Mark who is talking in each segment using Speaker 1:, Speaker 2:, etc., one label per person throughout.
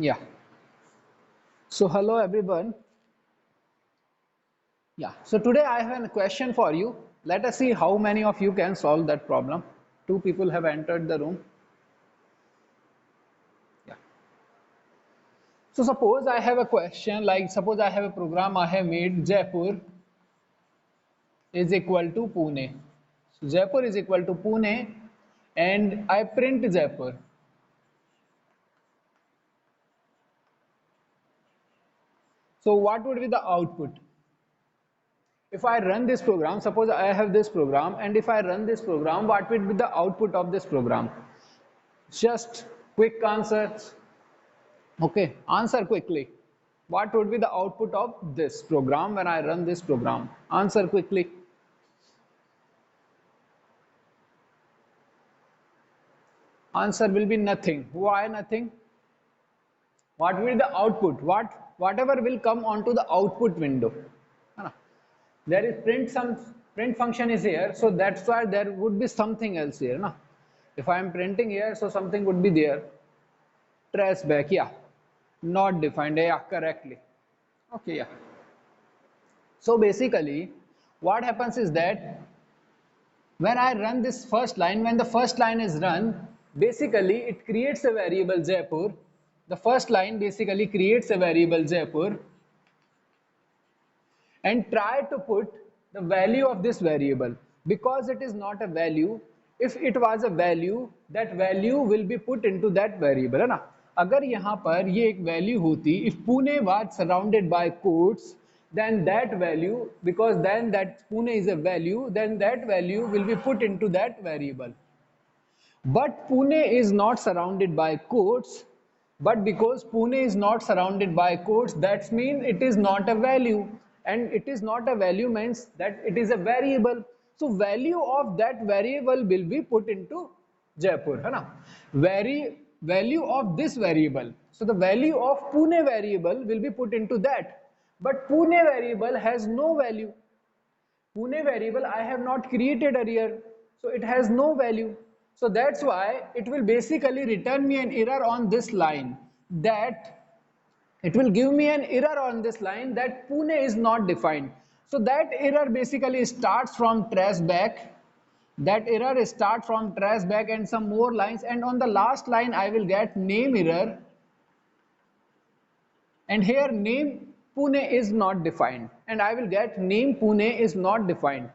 Speaker 1: Yeah. So hello everyone. Yeah. So today I have a question for you. Let us see how many of you can solve that problem. Two people have entered the room. Yeah. So suppose I have a question like suppose I have a program I have made Jaipur is equal to Pune. So Jaipur is equal to Pune and I print Jaipur. So what would be the output? If I run this program, suppose I have this program and if I run this program, what would be the output of this program? Just quick answers. Okay, answer quickly. What would be the output of this program when I run this program? Answer quickly. Answer will be nothing. Why nothing? What will be the output? Whatever will come onto the output window. है ना? There is print function is here, so that's why there would be something else here. Na? If I am printing here, so something would be there. Trace back, yeah. Not defined, yeah, correctly. Okay, yeah. So basically, what happens is that when I run this first line, when the first line is run, basically it creates a variable Jaipur. The first line basically creates a variable Jaipur and try to put the value of this variable. Because it is not a value, if it was a value, that value will be put into that variable, है ना? अगर यहाँ पर ये एक value होती, if Pune was surrounded by quotes, then that value, because then that Pune is a value, then that value will be put into that variable. But Pune is not surrounded by quotes. But because Pune is not surrounded by quotes, that means it is not a value. And it is not a value means that it is a variable. So value of that variable will be put into Jaipur. है ना? Value of this variable. So the value of Pune variable will be put into that. But Pune variable has no value. Pune variable I have not created earlier, so it has no value. So that's why it will basically return me an error on this line, that it will give me an error on this line that Pune is not defined. So that error basically starts from trace back. That error starts from trace back and some more lines, and on the last line I will get name error, and here name Pune is not defined, and I will get name Pune is not defined.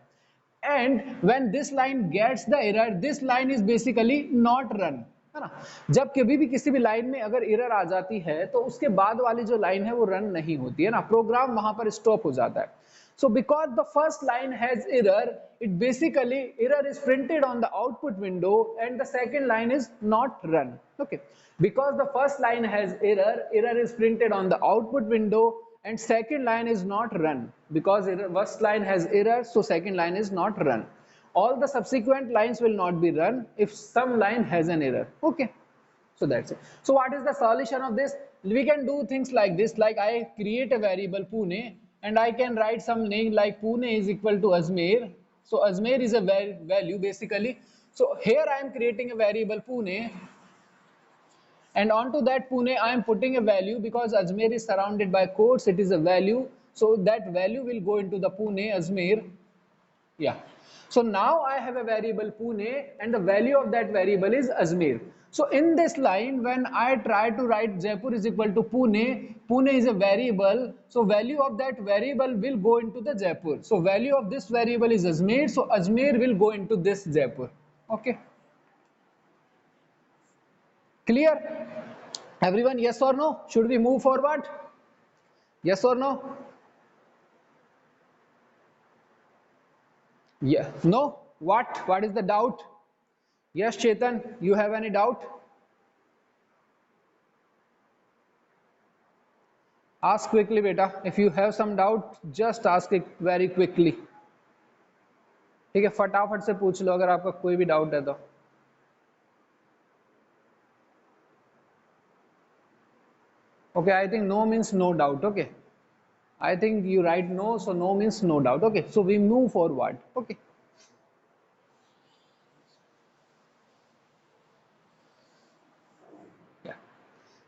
Speaker 1: And when this line gets the error, this line is basically not run, है ना? जब कभी भी किसी भी line में अगर error आ जाती है तो उसके बाद वाली जो लाइन है वो रन नहीं होती है ना, प्रोग्राम वहां पर स्टॉप हो जाता है. So because the first line has error, it basically error is printed on the output window and the second line is not run. Okay. Because the first line has error, error is printed on the output window and second line is not run. Because first line has error, so second line is not run. All the subsequent lines will not be run if some line has an error. Okay. So that's it. So what is the solution of this? We can do things like this, like I create a variable Pune and I can write some name like Pune is equal to Ajmer. So Ajmer is a value basically. So here I am creating a variable Pune and onto that Pune I am putting a value because Ajmer is surrounded by quotes, it is a value. So that value will go into the Pune Ajmer. Yeah. So now I have a variable Pune and the value of that variable is Ajmer. So in this line, when I try to write Jaipur is equal to Pune, Pune is a variable. So value of that variable will go into the Jaipur. So value of this variable is Ajmer. So Ajmer will go into this Jaipur. Okay. Clear? Everyone, yes or no? Should we move forward? Yes or no? Yeah. No? What? What is the doubt? Yes, Chetan, you have any doubt? Ask quickly, beta. If you have some doubt, just ask it very quickly. ठीक है, फटाफट से पूछ लो अगर आपका कोई भी doubt है तो. Okay, I think no means no doubt. Okay, I think you write no, so no means no doubt. Okay, so we move forward. Okay. Yeah.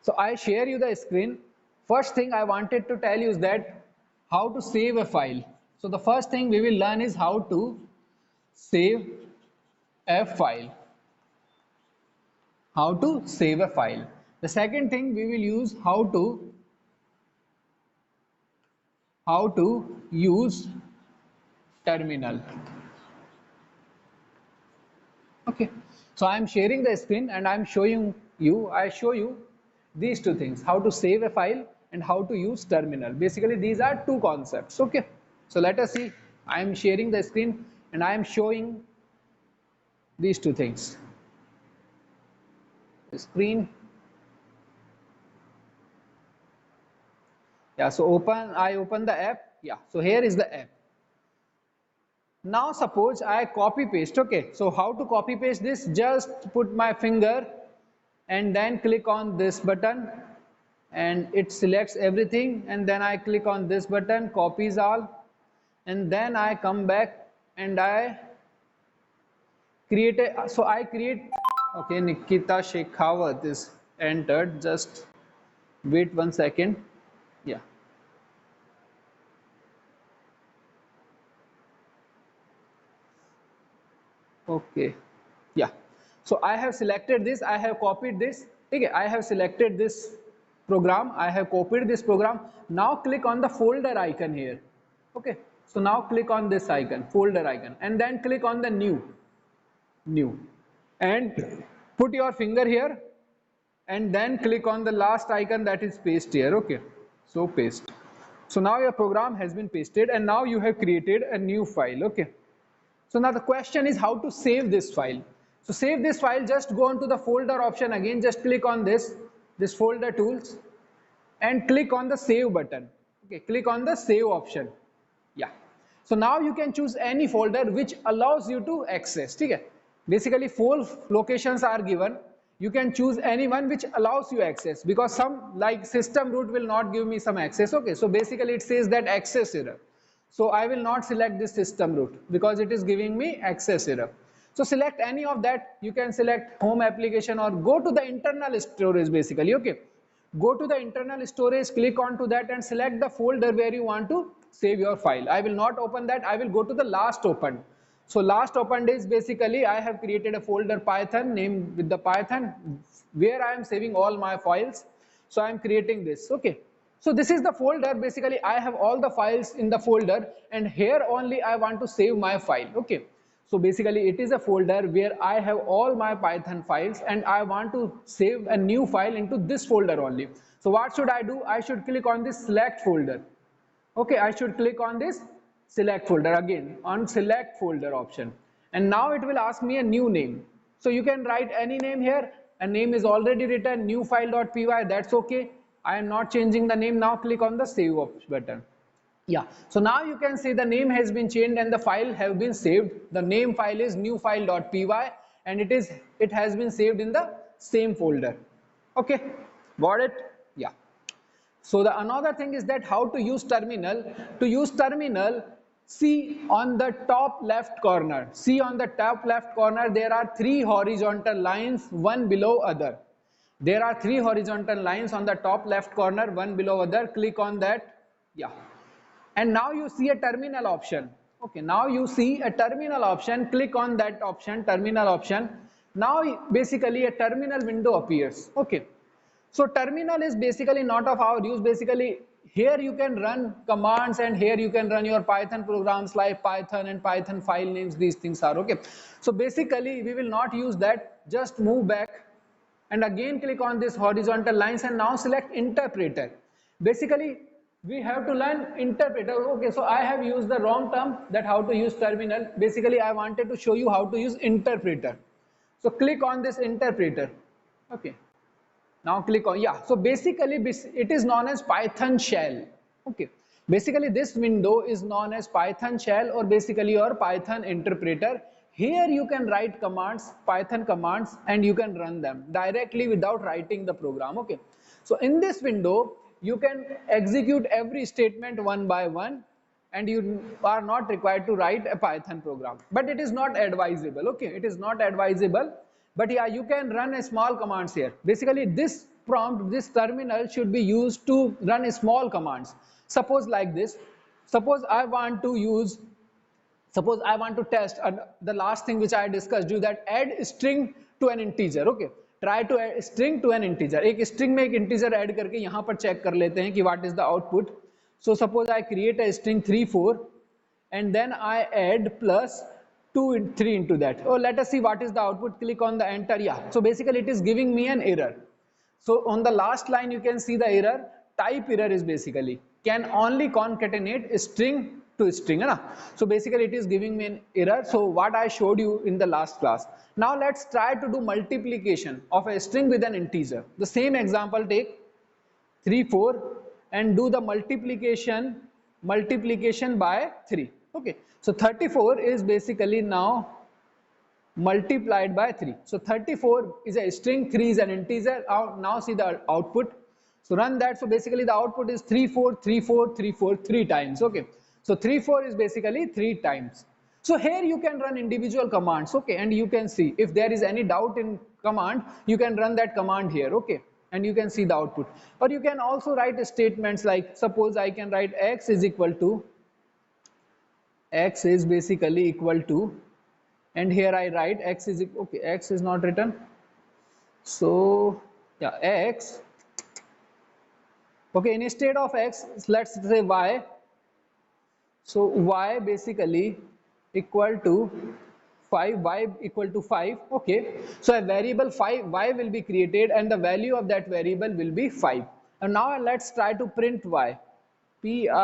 Speaker 1: So I share you the screen. First thing I wanted to tell you is that how to save a file. So the first thing we will learn is how to save a file. How to save a file. The second thing we will use how to use terminal. Okay, so I am sharing the screen and I am showing you, I show you these two things, how to save a file and how to use terminal. Basically these are two concepts. Okay, so let us see. I am sharing the screen and I am showing these two things. The screen. Yeah, so I open the app. Yeah, so here is the app. Now suppose I copy paste. Okay, so how to copy paste this? Just put my finger and then click on this button and it selects everything, and then I click on this button, copies all, and then I come back and I create a, so I create, okay, Nikita Shekhawat is entered. Just wait 1 second. Yeah. Okay, yeah. So I have selected this, I have copied this. Okay, I have selected this program, I have copied this program. Now click on the folder icon here. Okay, so now click on this icon, folder icon, and then click on the new, and put your finger here, and then click on the last icon, that is paste here. Okay, so paste. So now your program has been pasted and now you have created a new file. Okay, so now the question is how to save this file. So save this file, just go onto the folder option again, just click on this folder tools and click on the save button. Okay, click on the save option. Yeah. So now you can choose any folder which allows you to access. Okay. Basically 4 locations are given. You can choose any one which allows you access, because some like system root will not give me some access. Okay, so basically it says that access error. So I will not select this system root because it is giving me access error. So select any of that. You can select home application or go to the internal storage basically. Okay, go to the internal storage, click onto that and select the folder where you want to save your file. I will not open that, I will go to the last opened. So last opened is basically I have created a folder Python named with the Python where I am saving all my files. So I am creating this. Okay, so this is the folder. Basically I have all the files in the folder and here only I want to save my file. Okay, so basically it is a folder where I have all my Python files and I want to save a new file into this folder only. So what should I do? I should click on this select folder. Okay, I should click on this select folder again on select folder option, and now it will ask me a new name. So you can write any name here. A name is already written, new file.py, that's okay. I am not changing the name. Now click on the save button. Yeah, so now you can see the name has been changed and the file have been saved. The name file is new file.py and it has been saved in the same folder. Okay, got it? Yeah. So the another thing is that how to use terminal. To use terminal, see on the top left corner. See on the top left corner there are 3 horizontal lines, one below other. There are 3 horizontal lines on the top left corner, one below other. Click on that. Yeah. And now you see a terminal option. Okay, now you see a terminal option. Click on that option, terminal option. Now basically a terminal window appears. Okay, so terminal is basically not of our use. Basically here you can run commands and here you can run your Python programs like Python and Python file names. These things are okay. So basically we will not use that. Just move back and again click on this horizontal lines and now select interpreter. Basically we have to learn interpreter. Okay, so I have used the wrong term, that how to use terminal. Basically I wanted to show you how to use interpreter. So click on this interpreter. Okay, now click on, yeah, so basically it is known as Python shell. Okay, basically this window is known as Python shell or basically your Python interpreter. Here you can write commands, Python commands, and you can run them directly without writing the program. Okay, so in this window you can execute every statement one by one and you are not required to write a Python program, but it is not advisable. Okay, it is not advisable but yeah, you can run a small commands here. Basically this prompt, this terminal should be used to run a small commands. Suppose like this, suppose I want to use, suppose I want to test the last thing which I discussed you, that add string to an integer. Okay, try to add string to an integer. एक string में एक integer add करके यहाँ पर check कर लेते हैं कि what is the output. So suppose I create a string 3 4 and then I add plus 2 and 3 into that. Oh, let us see what is the output. Click on the enter. Yeah, so basically it is giving me an error. So on the last line you can see the error. Type error is basically can only concatenate string to string, है ना? So basically it is giving me an error. So what I showed you in the last class. Now let's try to do multiplication of a string with an integer. The same example, take 3 4 and do the multiplication by 3. Okay, so 34 is basically now multiplied by 3. So 34 is a string, 3 is an integer. Now see the output. So run that. So basically the output is 3 4 3 4 3 4 3 times. Okay, so 3 4 is basically 3 times. So here you can run individual commands. Okay, and you can see if there is any doubt in command, you can run that command here. Okay, and you can see the output. Or you can also write statements like, suppose I can write x is equal to, x is basically equal to, and here I write x is, okay, x is not written, so yeah, x, okay, instead of x let's say y. So y basically equal to 5, y equal to 5. Okay, so a variable 5 y will be created and the value of that variable will be 5. And now let's try to print y, print,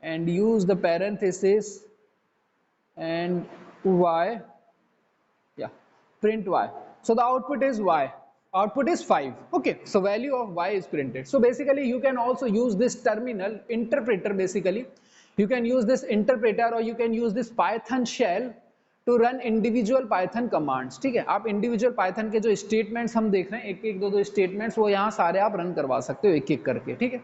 Speaker 1: and use the parenthesis and y, yeah, print y. So the output is y, output is 5. Okay, so value of y is printed. So basically you can also use this terminal interpreter. Basically you can use this interpreter or you can use this python shell to run individual python commands. ठीक है, आप individual python के जो statements हम देख रहे हैं, एक एक दो दो statements, वो यहाँ सारे आप रन करवा सकते हो एक एक करके. ठीक है,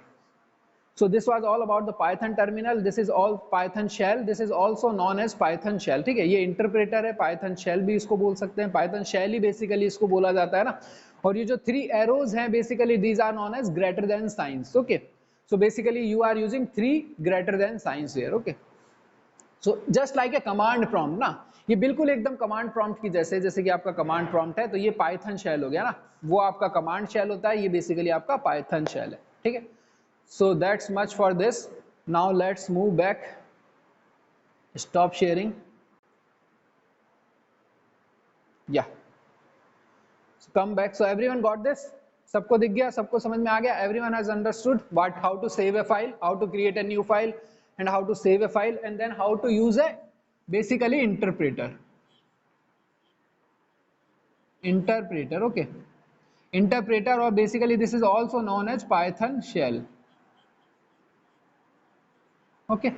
Speaker 1: so this was all about the python terminal. This is all python shell. This is also known as python shell. ठीक है, ये interpreter है, python shell भी इसको बोल सकते हैं, python shell ही basically इसको बोला जाता है ना. और ये जो 3 arrows हैं basically these are known as greater than signs. Okay, so basically you are using 3 greater than signs here. Okay, so just like a command prompt ना, ये बिल्कुल एकदम command prompt की जैसे, जैसे कि आपका command prompt है, तो ये python shell हो गया ना, वो आपका command shell होता है, ये basically आपका python shell है. ठीक है, so that's much for this. Now let's move back. Stop sharing. Yeah, so come back. So everyone got this? सबको दिख गया, सबको समझ में आ गया? Everyone has understood what, how to save a file, how to create a new file, and how to save a file, and then how to use a basically interpreter. Okay, interpreter, or basically this is also known as python shell. Okay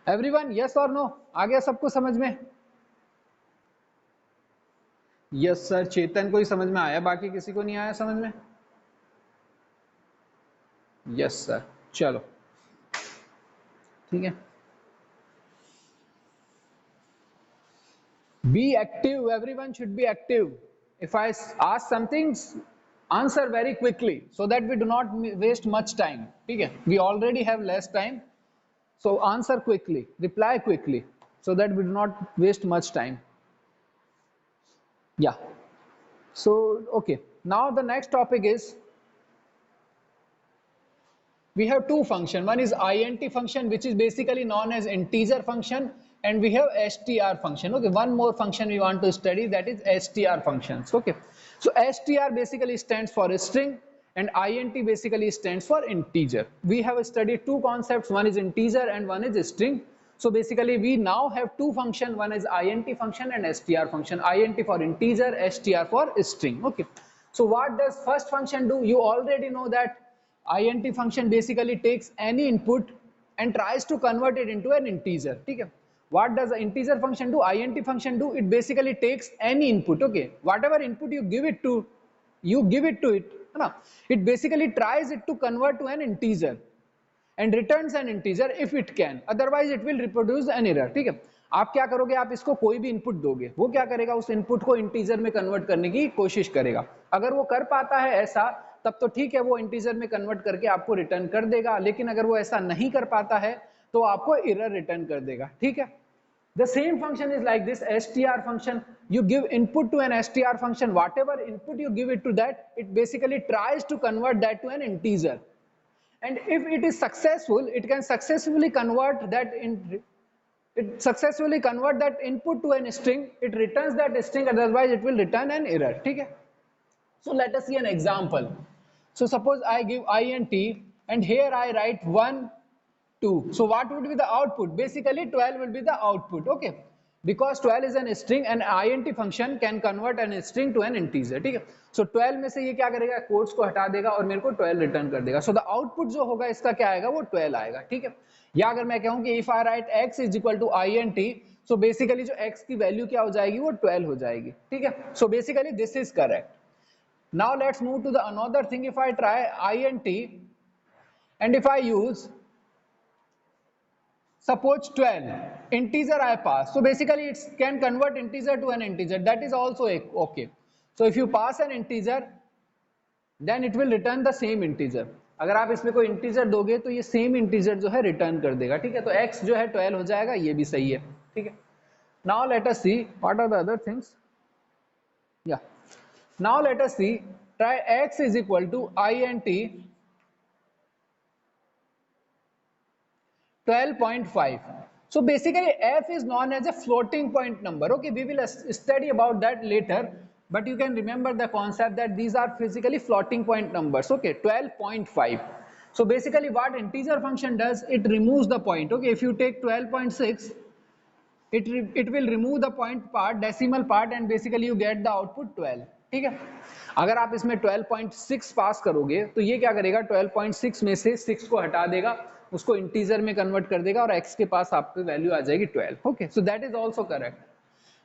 Speaker 1: everyone, yes और no? आ गया सबको समझ में? Yes sir, चेतन को ही समझ में आया, बाकी किसी को नहीं आया समझ में? यस सर, चलो ठीक है. Be active, everyone should be active. If I ask something, answer very quickly so that we do not waste much time. ठीक है, we already have less time. So answer quickly, reply quickly, so that we do not waste much time. Yeah, so okay, now the next topic is, we have two functions. One is int function, which is basically known as integer function, and we have str function. Okay, one more function we want to study, that is str functions. Okay, so str basically stands for a string and int basically stands for integer. We have studied two concepts, one is integer and one is string. So basically we now have two functions, one is int function and str function. Int for integer, str for string. Okay, so what does first function do? You already know that int function basically takes any input and tries to convert it into an integer. ठीक है, what does the integer function do? Int function do, it basically takes any input. Okay, whatever input you give it to, it, it basically tries it to convert to an integer and returns an integer if it can, otherwise it will reproduce an error. ठीक है, आप क्या करोगे, आप इसको कोई भी input दोगे, वो क्या करेगा, उस इनपुट को इंटीजर में कन्वर्ट करने की कोशिश करेगा। अगर वो कर पाता है ऐसा, तब तो ठीक है, वो इंटीजर में कन्वर्ट करके आपको रिटर्न कर देगा। लेकिन अगर वो ऐसा नहीं कर पाता है तो आपको एरर रिटर्न कर देगा, ठीक है। The same function is like this str function. You give input to an str function, whatever input you give it to that, it basically tries to convert that to an integer. And if it is successful, it can successfully convert that input to an string. It returns that string, otherwise it will return an error. Okay? So let us see an example. So suppose I give int and here I write 1 2. So what would be the output? Basically 12 will be the output. Okay, because 12 is an string and int function can convert an string to an integer. ठीक है, so 12 में से ये क्या करेगा, quotes को हटा देगा और मेरे को 12 रिटर्न कर देगा। so the output जो होगा इसका क्या आएगा, वो 12 आएगा। ठीक है, या अगर मैं कहूं कि if I write x is equal to int, so basically जो x की वैल्यू क्या हो जाएगी, वो 12 हो जाएगी। ठीक है, so basically this is correct. Now let's move to the another thing. If I try int and if I use suppose 12 integer I pass, so basically it can convert integer to an integer, that is also okay. So if you pass an integer then it will return the same integer. अगर आप इसमें कोई integer दोगे तो ये same integer जो है return कर देगा। ठीक है, तो x जो है 12 हो जाएगा, ये भी सही है। ठीक है, now let us see what are the other things. Yeah now let us see try x is equal to int 12.5. So basically f is known as a floating point number. Okay, we will study about that later, but you can remember the concept that these are physically floating point numbers. Okay, 12.5. So basically what integer function does, it removes the point. Okay, if you take 12.6, it will remove the point part, decimal part, and basically you get the output 12. ठीक है, अगर आप इसमें 12.6 पास करोगे तो ये क्या करेगा, 12.6 में से 6 को हटा देगा, उसको इंटीजर में कन्वर्ट कर देगा और x के पास आपकी वैल्यू आ जाएगी 12. Okay, so that is also correct.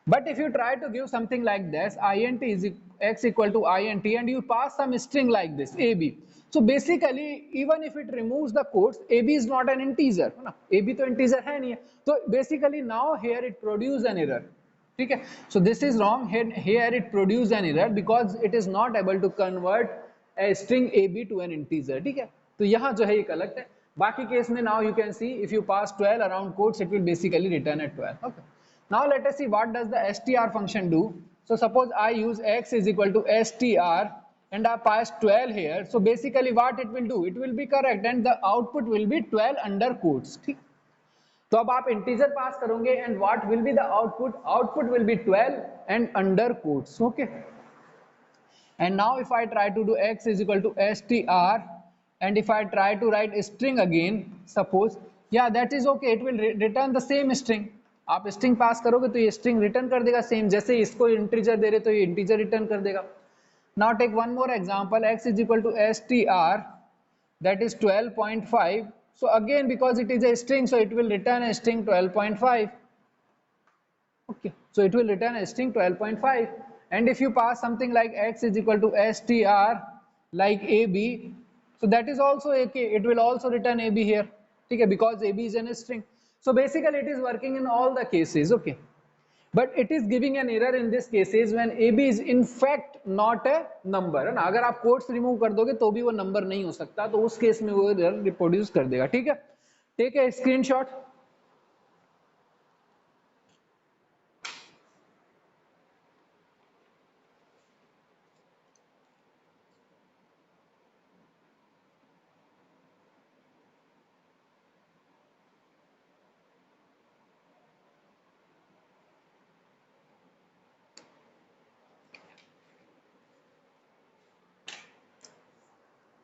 Speaker 1: But if you try to give something like this, int is x equal to int, and you pass some string like this ab, so basically even if it removes the quotes, ab is not an integer, ना, ab तो integer है नहीं है, तो basically now here it produce an error. ठीक है, so this is wrong. Here it produce an error because it is not able to convert a string ab to an integer. ठीक है, तो यहाँ जो है ये गलत है. बाकी केस में now you can see if you pass 12 around quotes, it will basically return at 12. Okay, now let us see what does the str function do. So suppose I use x is equal to str and I pass 12 here, so basically what it will do, it will be correct and the output will be 12 under quotes. ठीक, तो अब आप integer पास करोगे and what will be the output, output will be 12 and under quotes. Okay, and now if I try to do x is equal to str and if I try to write a string again, suppose, yeah, that is okay, it will return the same string. आप string pass करोगे तो ये string return कर देगा same, जैसे इसको integer दे रहे तो ये इंटीजर रिटर्न कर देगा. Now take one more example, x is equal to str that is 12.5. so again because it is a string, so it will return a string 12.5. okay, so it will return a string 12.5. and if you pass something like x is equal to str like ab, so that is also okay, it will also return ab here. okay, because ab is in a string. So basically it is working in all the cases. Okay, but it is giving an error in this cases when ab is in fact not a number, है ना. अगर आप quotes remove कर दोगे तो भी वो number नहीं हो सकता, तो उस केस में वो एरर रिप्रोड्यूस कर देगा. ठीक है, take a screenshot.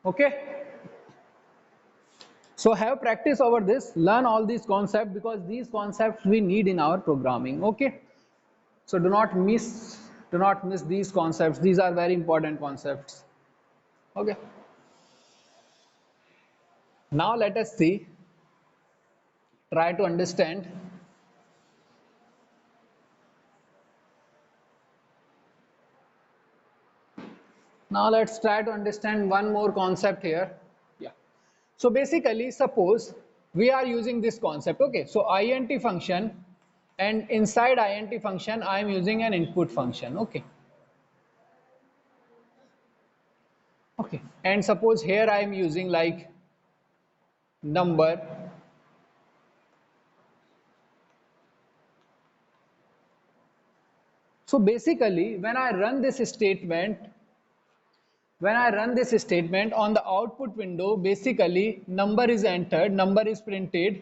Speaker 1: Okay, so have practice over this, learn all these concepts because these concepts we need in our programming. Okay, so do not miss these concepts, these are very important concepts. Okay, now let us see, try to understand. Now let's try to understand one more concept here. Yeah, so basically suppose we are using this concept. Okay, so int function and inside int function I am using an input function. Okay, okay, and suppose here I am using like number. So basically when I run this statement on the output window, basically number is entered, number is printed,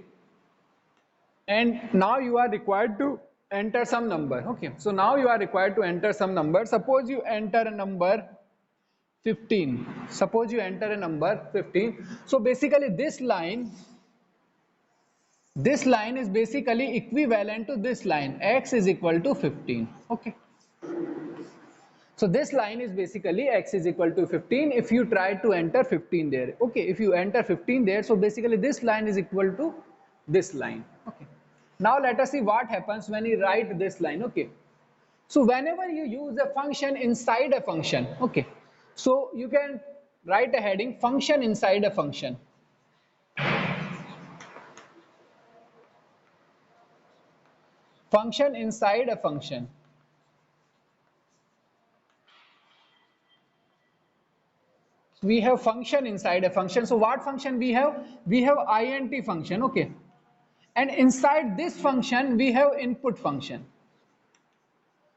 Speaker 1: and now you are required to enter some number. Okay, so now you are required to enter some number. Suppose you enter a number 15. Suppose you enter a number 15. So basically this line is basically equivalent to this line, x is equal to 15. Okay, so this line is basically x is equal to 15 if you try to enter 15 there. Okay, if you enter 15 there, so basically this line is equal to this line. Okay, now let us see what happens when you write this line. Okay, so whenever you use a function inside a function, okay, so you can write a heading function inside a function. Function inside a function. We have function inside a function. So what function we have? We have int function. Okay, and inside this function we have input function.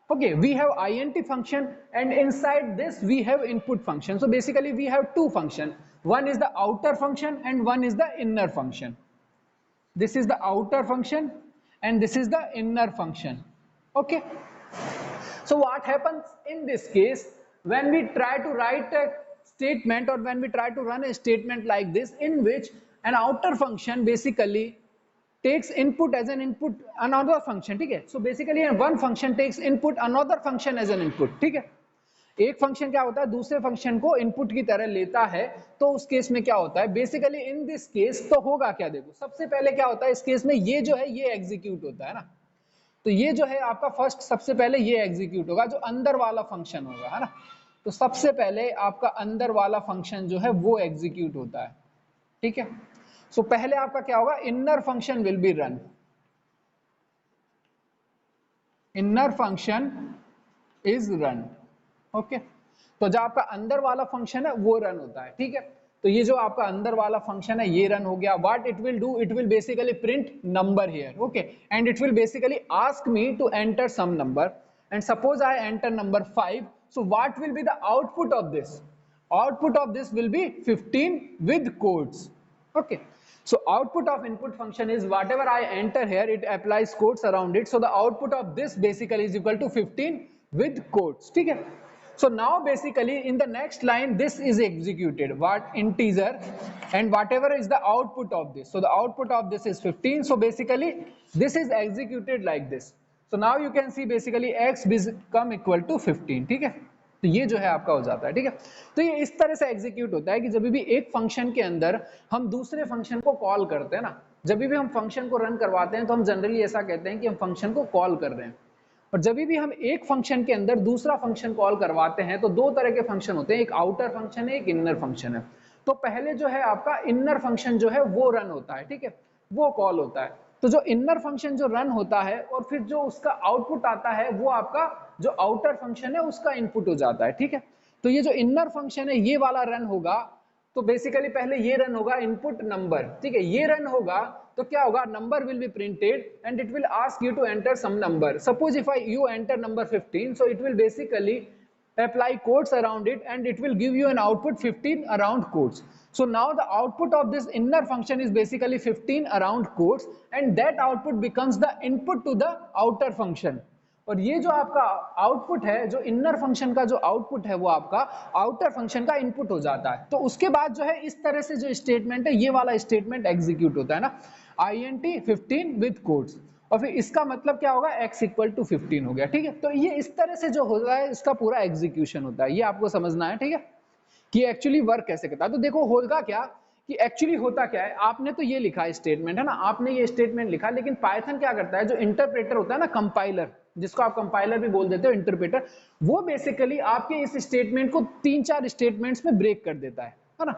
Speaker 1: Okay, we have int function and inside this we have input function. So basically we have two functions. One is the outer function and one is the inner function. This is the outer function and this is the inner function. Okay, so what happens in this case when we try to write a statement or when we try to run a statement like this, in which an outer function basically takes input as an input another function. ठीक है, so basically one function takes input another function as an input. ठीक है, एक function क्या होता है दूसरे function को इनपुट की तरह लेता है, तो उस केस में क्या होता है बेसिकली इन दिस केस तो होगा क्या, देखो सबसे पहले क्या होता है इस केस में ये जो है ये एग्जीक्यूट होता है ना, तो ये जो है आपका फर्स्ट सबसे पहले ये एग्जीक्यूट होगा जो अंदर वाला फंक्शन होगा, है ना, तो सबसे पहले आपका अंदर वाला फंक्शन जो है वो एग्जीक्यूट होता है. ठीक है, सो पहले आपका क्या होगा inner function will be run, inner function is run. Okay, तो जो आपका अंदर वाला फंक्शन है वो रन होता है. ठीक है, तो ये जो आपका अंदर वाला फंक्शन है ये रन हो गया. What it will do, it will basically print number here. Okay, and it will basically ask me to enter some number and suppose I enter number 5. So what will be the output of this, output of this will be 15 with codes. Okay, so output of input function is whatever I enter here, it applies quotes around it, so the output of this basically is equal to 15 with quotes. ठीक है, so now basically in the next line this is executed, what integer and whatever is the output of this, so the output of this is 15, so basically this is executed like this. So now you can see basically x become equal to 15. ठीक है, तो ये जो है आपका हो जाता है. ठीक है, तो ये इस तरह से एग्जीक्यूट होता है कि जब भी एक फंक्शन के अंदर हम दूसरे फंक्शन को कॉल करते हैं ना, जब भी हम फंक्शन को रन करवाते हैं तो हम जनरली ऐसा कहते हैं कि हम फंक्शन को कॉल कर रहे हैं, और जब भी हम एक फंक्शन के अंदर दूसरा फंक्शन कॉल करवाते हैं तो दो तरह के फंक्शन होते हैं, एक आउटर फंक्शन है एक इनर फंक्शन है. तो पहले जो है आपका इनर फंक्शन जो है वो रन होता है. ठीक है, वो कॉल होता है, तो जो इनर फंक्शन जो रन होता है और फिर जो उसका आउटपुट आता है वो आपका जो आउटर फंक्शन है उसका इनपुट हो जाता है. ठीक है, तो ये जो इनर फंक्शन है ये वाला रन होगा, तो बेसिकली पहले ये रन होगा इनपुट नंबर. ठीक है, ये रन होगा तो क्या होगा number will be printed and it will ask you to enter some number. Suppose if I you enter number 15, so it will basically apply quotes around it and it will give you an output 15 around quotes. So now the output of this inner function is basically 15 around quotes and that output becomes the input to the outer function. और ये जो आपका output है जो inner function का जो output है वो आपका आउटर फंक्शन का इनपुट हो जाता है. तो उसके बाद जो है इस तरह से जो स्टेटमेंट है ये वाला स्टेटमेंट एग्जीक्यूट होता है ना, int 15 विद कोड्स, और फिर इसका मतलब क्या होगा x इक्वल टू 15 हो गया. ठीक है, तो ये इस तरह से जो होता है इसका पूरा एग्जीक्यूशन होता है, ये आपको समझना है. ठीक है, कि एक्चुअली वर्क कैसे करता है. तो देखो होगा क्या कि एक्चुअली होता क्या है, आपने तो ये लिखा है स्टेटमेंट है ना, आपने ये स्टेटमेंट लिखा, लेकिन पाइथन क्या करता है जो इंटरप्रेटर होता है ना, कंपाइलर, जिसको आप कंपाइलर भी बोल देते हो इंटरप्रेटर, वो बेसिकली आपके इस स्टेटमेंट को 3-4 स्टेटमेंट्स में ब्रेक कर देता है ना.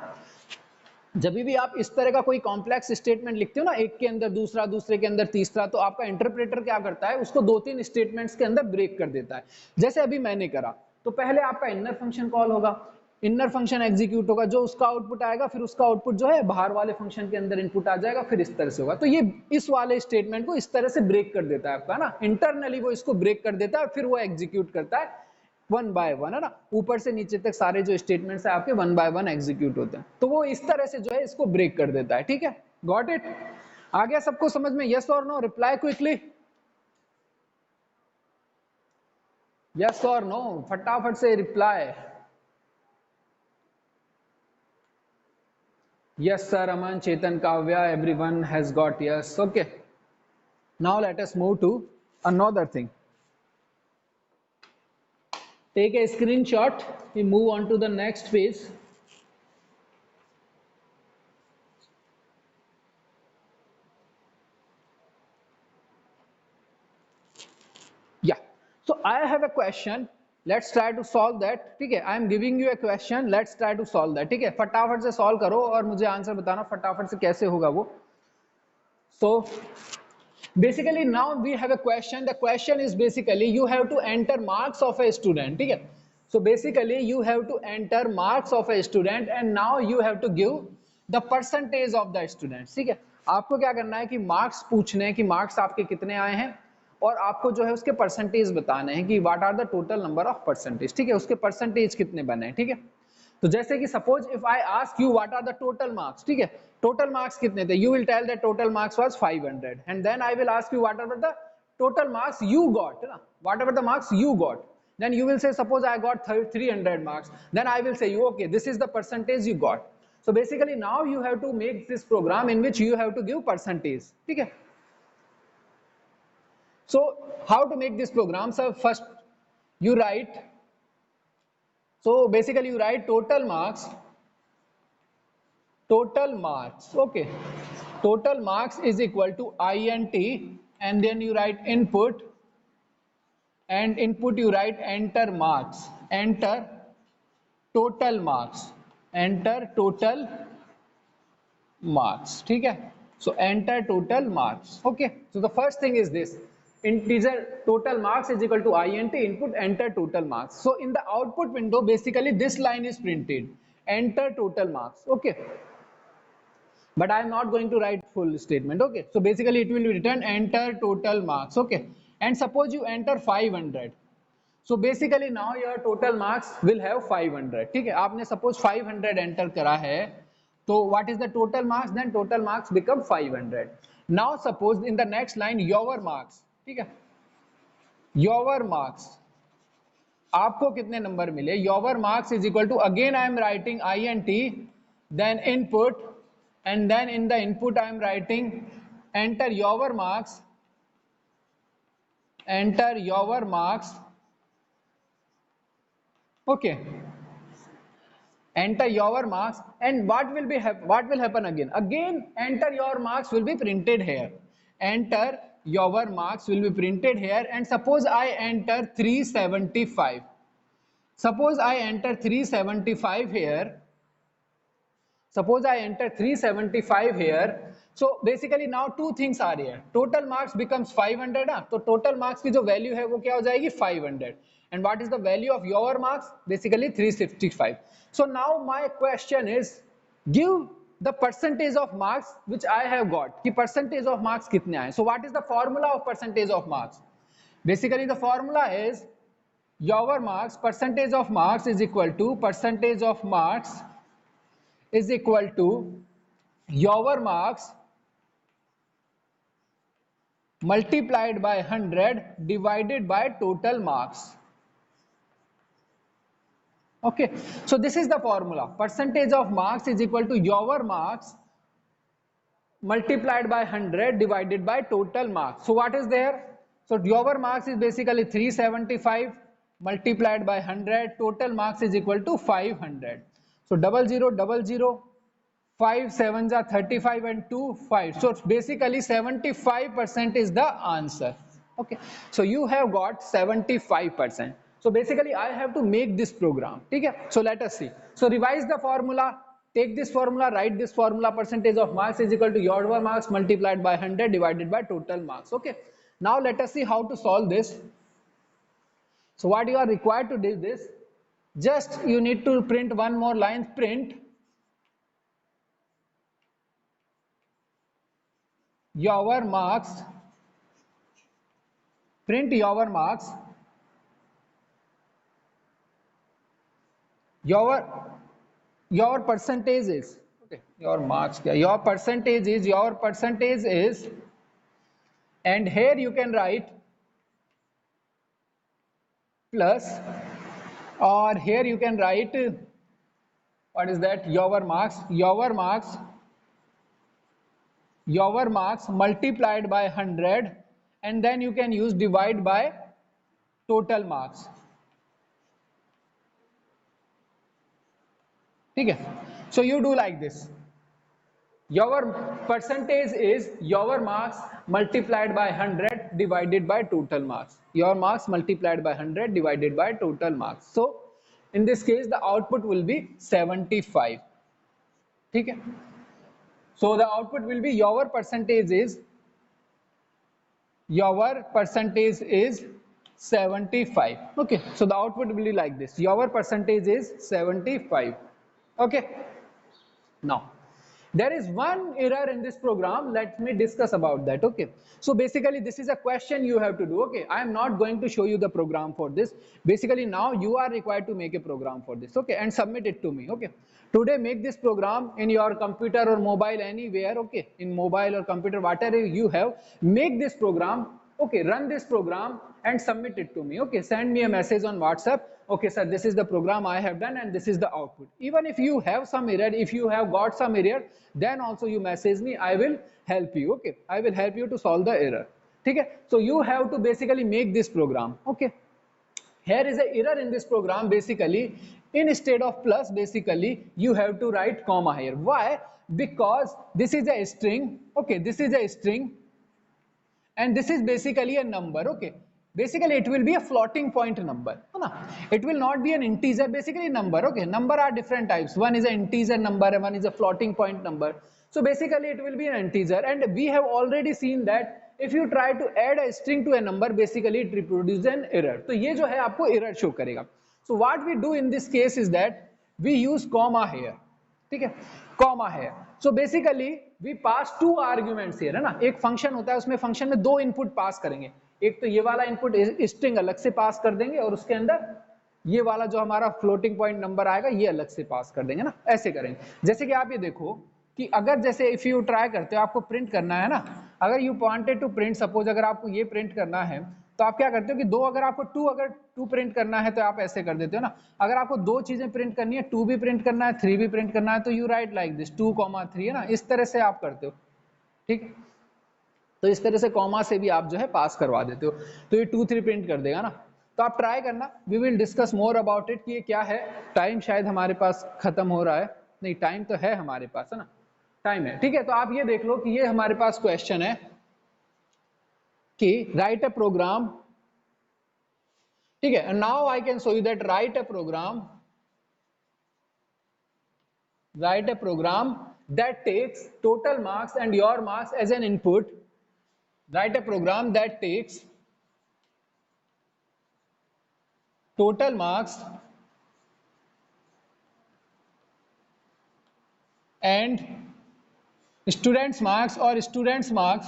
Speaker 1: जब भी आप इस तरह का कोई कॉम्प्लेक्स स्टेटमेंट लिखते हो ना, एक के अंदर दूसरा, दूसरे के अंदर तीसरा, तो आपका इंटरप्रेटर क्या करता है, उसको 2-3 स्टेटमेंट्स के अंदर ब्रेक कर देता है। जैसे अभी मैंने करा, तो पहले आपका इनर फंक्शन कॉल होगा, इनर फंक्शन एग्जीक्यूट होगा, जो उसका आउटपुट आएगा, फिर उसका आउटपुट जो है बाहर वाले फंक्शन के अंदर इनपुट आ जाएगा, फिर इस तरह से होगा। तो ये इस वाले स्टेटमेंट को इस तरह से ब्रेक कर देता है आपका ना, इंटरनली वो इसको ब्रेक कर देता है, फिर वो एग्जीक्यूट करता है 1 बाय 1, है ना, ऊपर से नीचे तक सारे जो स्टेटमेंट्स है आपके 1 बाय 1 एग्जीक्यूट होते हैं। तो वो इस तरह से जो है इसको ब्रेक कर देता है। ठीक है, गॉट इट? आ गया सबको समझ में? यस और नो? रिप्लाई क्विकली, यस और नो, फटाफट से reply. Yes, sir. Aman, Chetan, Kavya, everyone has got yes. Okay. Now let us move to another thing. Take a screenshot. We move on to the next page. Yeah. So I have a question. Let's try to solve that. ठीक है, I am giving you a question. Let's try to solve that. ठीक है, फटाफट से solve करो और मुझे answer बताना फटाफट से कैसे होगा वो. So basically now we have a question. The question is basically you have to enter marks of a student. ठीक है, so basically you have to enter marks of a student and now you have to give the percentage of the students. ठीक है, आपको क्या करना है कि marks पूछने हैं कि मार्क्स आपके कितने आए हैं और आपको जो है उसके परसेंटेज बताने हैं कि what are the total number of percentage. ठीक है, उसके परसेंटेज कितने बने हैं. ठीक है, तो जैसे कि suppose if I ask you what are the total marks. ठीक है, टोटल मार्क्स कितने थे, you will tell that total marks was 500 and then I will ask you what are the total marks you got, ना, whatever the marks you got, then you will say suppose I got 300 marks, then I will say you okay this is the percentage you got. So basically now you have to make this program in which you have to give percentage. ठीक है, so how to make this program? So first you write, so basically you write total marks, okay, total marks is equal to int and then you write input, and input you write enter marks, enter total marks, enter total marks. ठीक है, so enter total marks. Okay, so the first thing is this integer total marks is equal to int input enter total marks. So in the output window basically this line is printed, enter total marks. Okay, but I am not going to write full statement. Okay, so basically it will be written enter total marks. Okay, and suppose you enter 500, so basically now your total marks will have 500. ठीक है, आपने suppose 500 enter करा है, तो what is the total marks? Then total marks become 500. Now suppose in the next line your marks. ठीक है, your marks आपको कितने नंबर मिले, your marks is equal to again I am writing int then input and then in the input I am writing enter your marks, enter your marks. Okay, enter your marks and what will happen again enter your marks will be printed here, enter your marks will be printed here. And suppose I enter 375, suppose I enter 375 here, suppose I enter 375 here. So basically now two things are here, total marks becomes 500 ना, तो total marks की जो value है वो क्या हो जाएगी 500 and what is the value of your marks? Basically 365. So now my question is give the percentage of marks which I have got, कि percentage of marks कितने आए. So what is the formula of percentage of marks? Basically the formula is your marks, percentage of marks is equal to percentage of marks is equal to your marks multiplied by 100 divided by total marks. Okay, so this is the formula, percentage of marks is equal to your marks multiplied by 100 divided by total marks. So what is there? So your marks is basically 375 multiplied by 100, total marks is equal to 500. So 0000, 5 7s are 35 and 2 5. So basically 75% is the answer. Okay, so you have got 75%. So basically I have to make this program. Okay, so let us see. So revise the formula. take this formula, write this formula, percentage of marks is equal to your marks multiplied by 100 divided by total marks. Okay, now let us see how to solve this. So what you are required to do this, just you need to print one more line, print your marks, print your marks, your percentage is, okay, your marks, your percentage is, and here you can write plus, or here you can write, what is that, your marks multiplied by 100, and then you can use divide by total marks. Okay, so you do like this, your percentage is your marks multiplied by 100 divided by total marks, your marks multiplied by 100 divided by total marks. So in this case the output will be 75. Okay, so the output will be your percentage is 75. Okay, so the output will be like this, your percentage is 75. Okay, now there is one error in this program, let me discuss about that. Okay, so basically this is a question you have to do. Okay, I am not going to show you the program for this. Basically now you are required to make a program for this, okay, and submit it to me. Okay, today make this program in your computer or mobile, anywhere. Okay, in mobile or computer, whatever you have, make this program. Okay, run this program and submit it to me. Okay, send me a message on WhatsApp. Okay sir, this is the program I have done and this is the output. Even if you have some error, if you have got some error, then also you message me, I will help you. Okay, I will help you to solve the error. Okay, so you have to basically make this program. Okay, here is an error in this program. Basically instead of plus, basically you have to write comma here. Why? Because this is a string. Okay, this is a string and this is basically a number. Okay, basically it will be a floating point number. It will not be an integer, basically number. Okay, number are different types, one is an integer number and one is a floating point number. So basically it will be an integer, and we have already seen that if you try to add a string to a number, basically it reproduces an error. So ये जो है आपको error show करेगा. So what we do in this case is that we use comma here. ठीक है, comma है. So basically we pass two arguments here, है ना. एक फंक्शन होता है, उसमें फंक्शन में दो इनपुट पास करेंगे. एक तो ये वाला इनपुट स्ट्रिंग अलग से पास कर देंगे और उसके अंदर ये वाला जो हमारा फ्लोटिंग पॉइंट नंबर आएगा ये अलग से पास कर देंगे ना. ऐसे करेंगे. जैसे कि आप ये देखो कि अगर जैसे इफ यू ट्राई करते हो, आपको प्रिंट करना है ना, अगर you wanted to print, suppose अगर आपको ये प्रिंट करना है तो आप क्या करते हो कि दो, अगर आपको टू प्रिंट करना है तो आप ऐसे कर देते हो ना. अगर आपको दो चीजें प्रिंट करनी है, 2 भी प्रिंट करना है, 3 भी प्रिंट करना है, तो यू राइट लाइक दिस 2,3, है ना. इस तरह से आप करते हो. ठीक, तो इस तरह से कॉमा से भी आप जो है पास करवा देते हो, तो ये 2, 3 प्रिंट कर देगा ना. तो आप ट्राई करना, we will discuss more about it कि ये क्या है. टाइम शायद हमारे पास खत्म हो रहा है. नहीं, टाइम तो है हमारे पास, है ना, टाइम है. ठीक है, तो आप ये देख लो कि ये हमारे पास क्वेश्चन है कि राइट अ प्रोग्राम. ठीक है, and now I can show you that write a program that takes total marks and your marks as an input. Write a program that takes total marks and students marks or students marks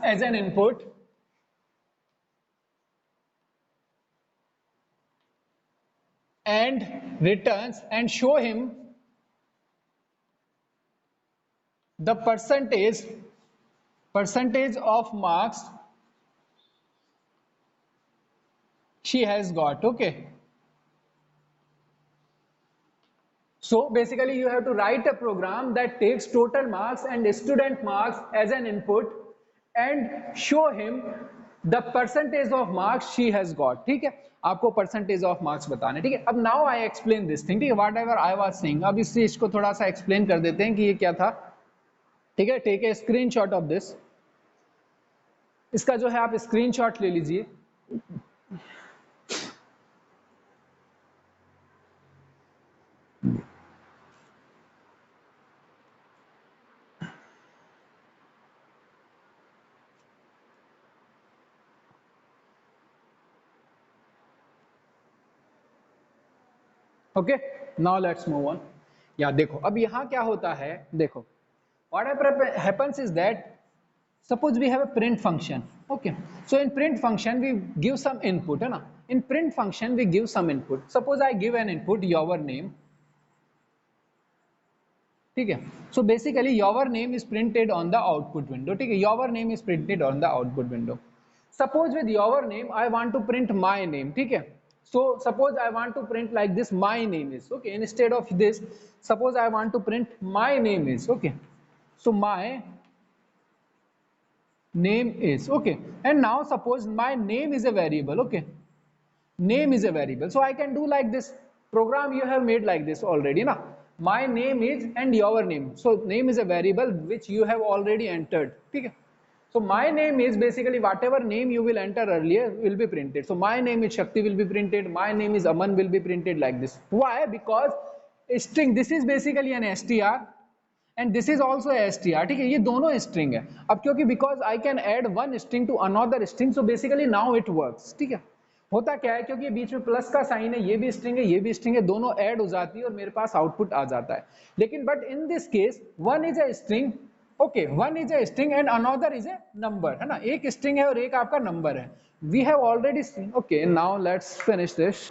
Speaker 1: as an input and returns and show him the percentage of marks she has got. Okay, so basically you have to write a program that takes total marks and student marks as an input and show him the percentage of marks she has got. ठीक है, आपको percentage of marks बताने. ठीक है, अब now I explain this thing. ठीक है, whatever I was saying, अब इस चीज को थोड़ा सा explain कर देते हैं कि ये क्या था. ठीक है, take a screenshot of this. इसका जो है आप screenshot ले लीजिए. Okay, now let's move on. या देखो अब यहाँ क्या होता है, देखो what happens is that suppose we have a print function, okay, so in print function we give some input, है ना, in print function we give some input, suppose I give an input your name, ठीक है, so basically your name is printed on the output window, ठीक है, your name is printed on the output window. Suppose with your name I want to print my name, ठीक है, so suppose I want to print like this, my name is, okay, instead of this suppose I want to print my name is, okay, so my name is, okay, and now suppose my name is a variable, okay, name is a variable, so I can do like this program you have made like this already na, my name is and your name, so name is a variable which you have already entered, okay, so my name is basically whatever name you will enter earlier will be printed, so my name is Shakti will be printed, my name is Aman will be printed like this. Why? Because string, this is basically an str and this is also str, ठीक है, ये दोनों string है। अब क्योंकि because I can add one string to another string, so basically now it works, ठीक है। होता क्या है, क्योंकि बीच में प्लस का साइन है, ये भी स्ट्रिंग है, ये भी स्ट्रिंग है, दोनों ऐड हो जाती है और मेरे पास आउटपुट आ जाता है। लेकिन but in this case one is a string, okay, one is a string and another is a number, है ना, एक स्ट्रिंग है और एक आपका नंबर है। We have already, okay, now let's finish this.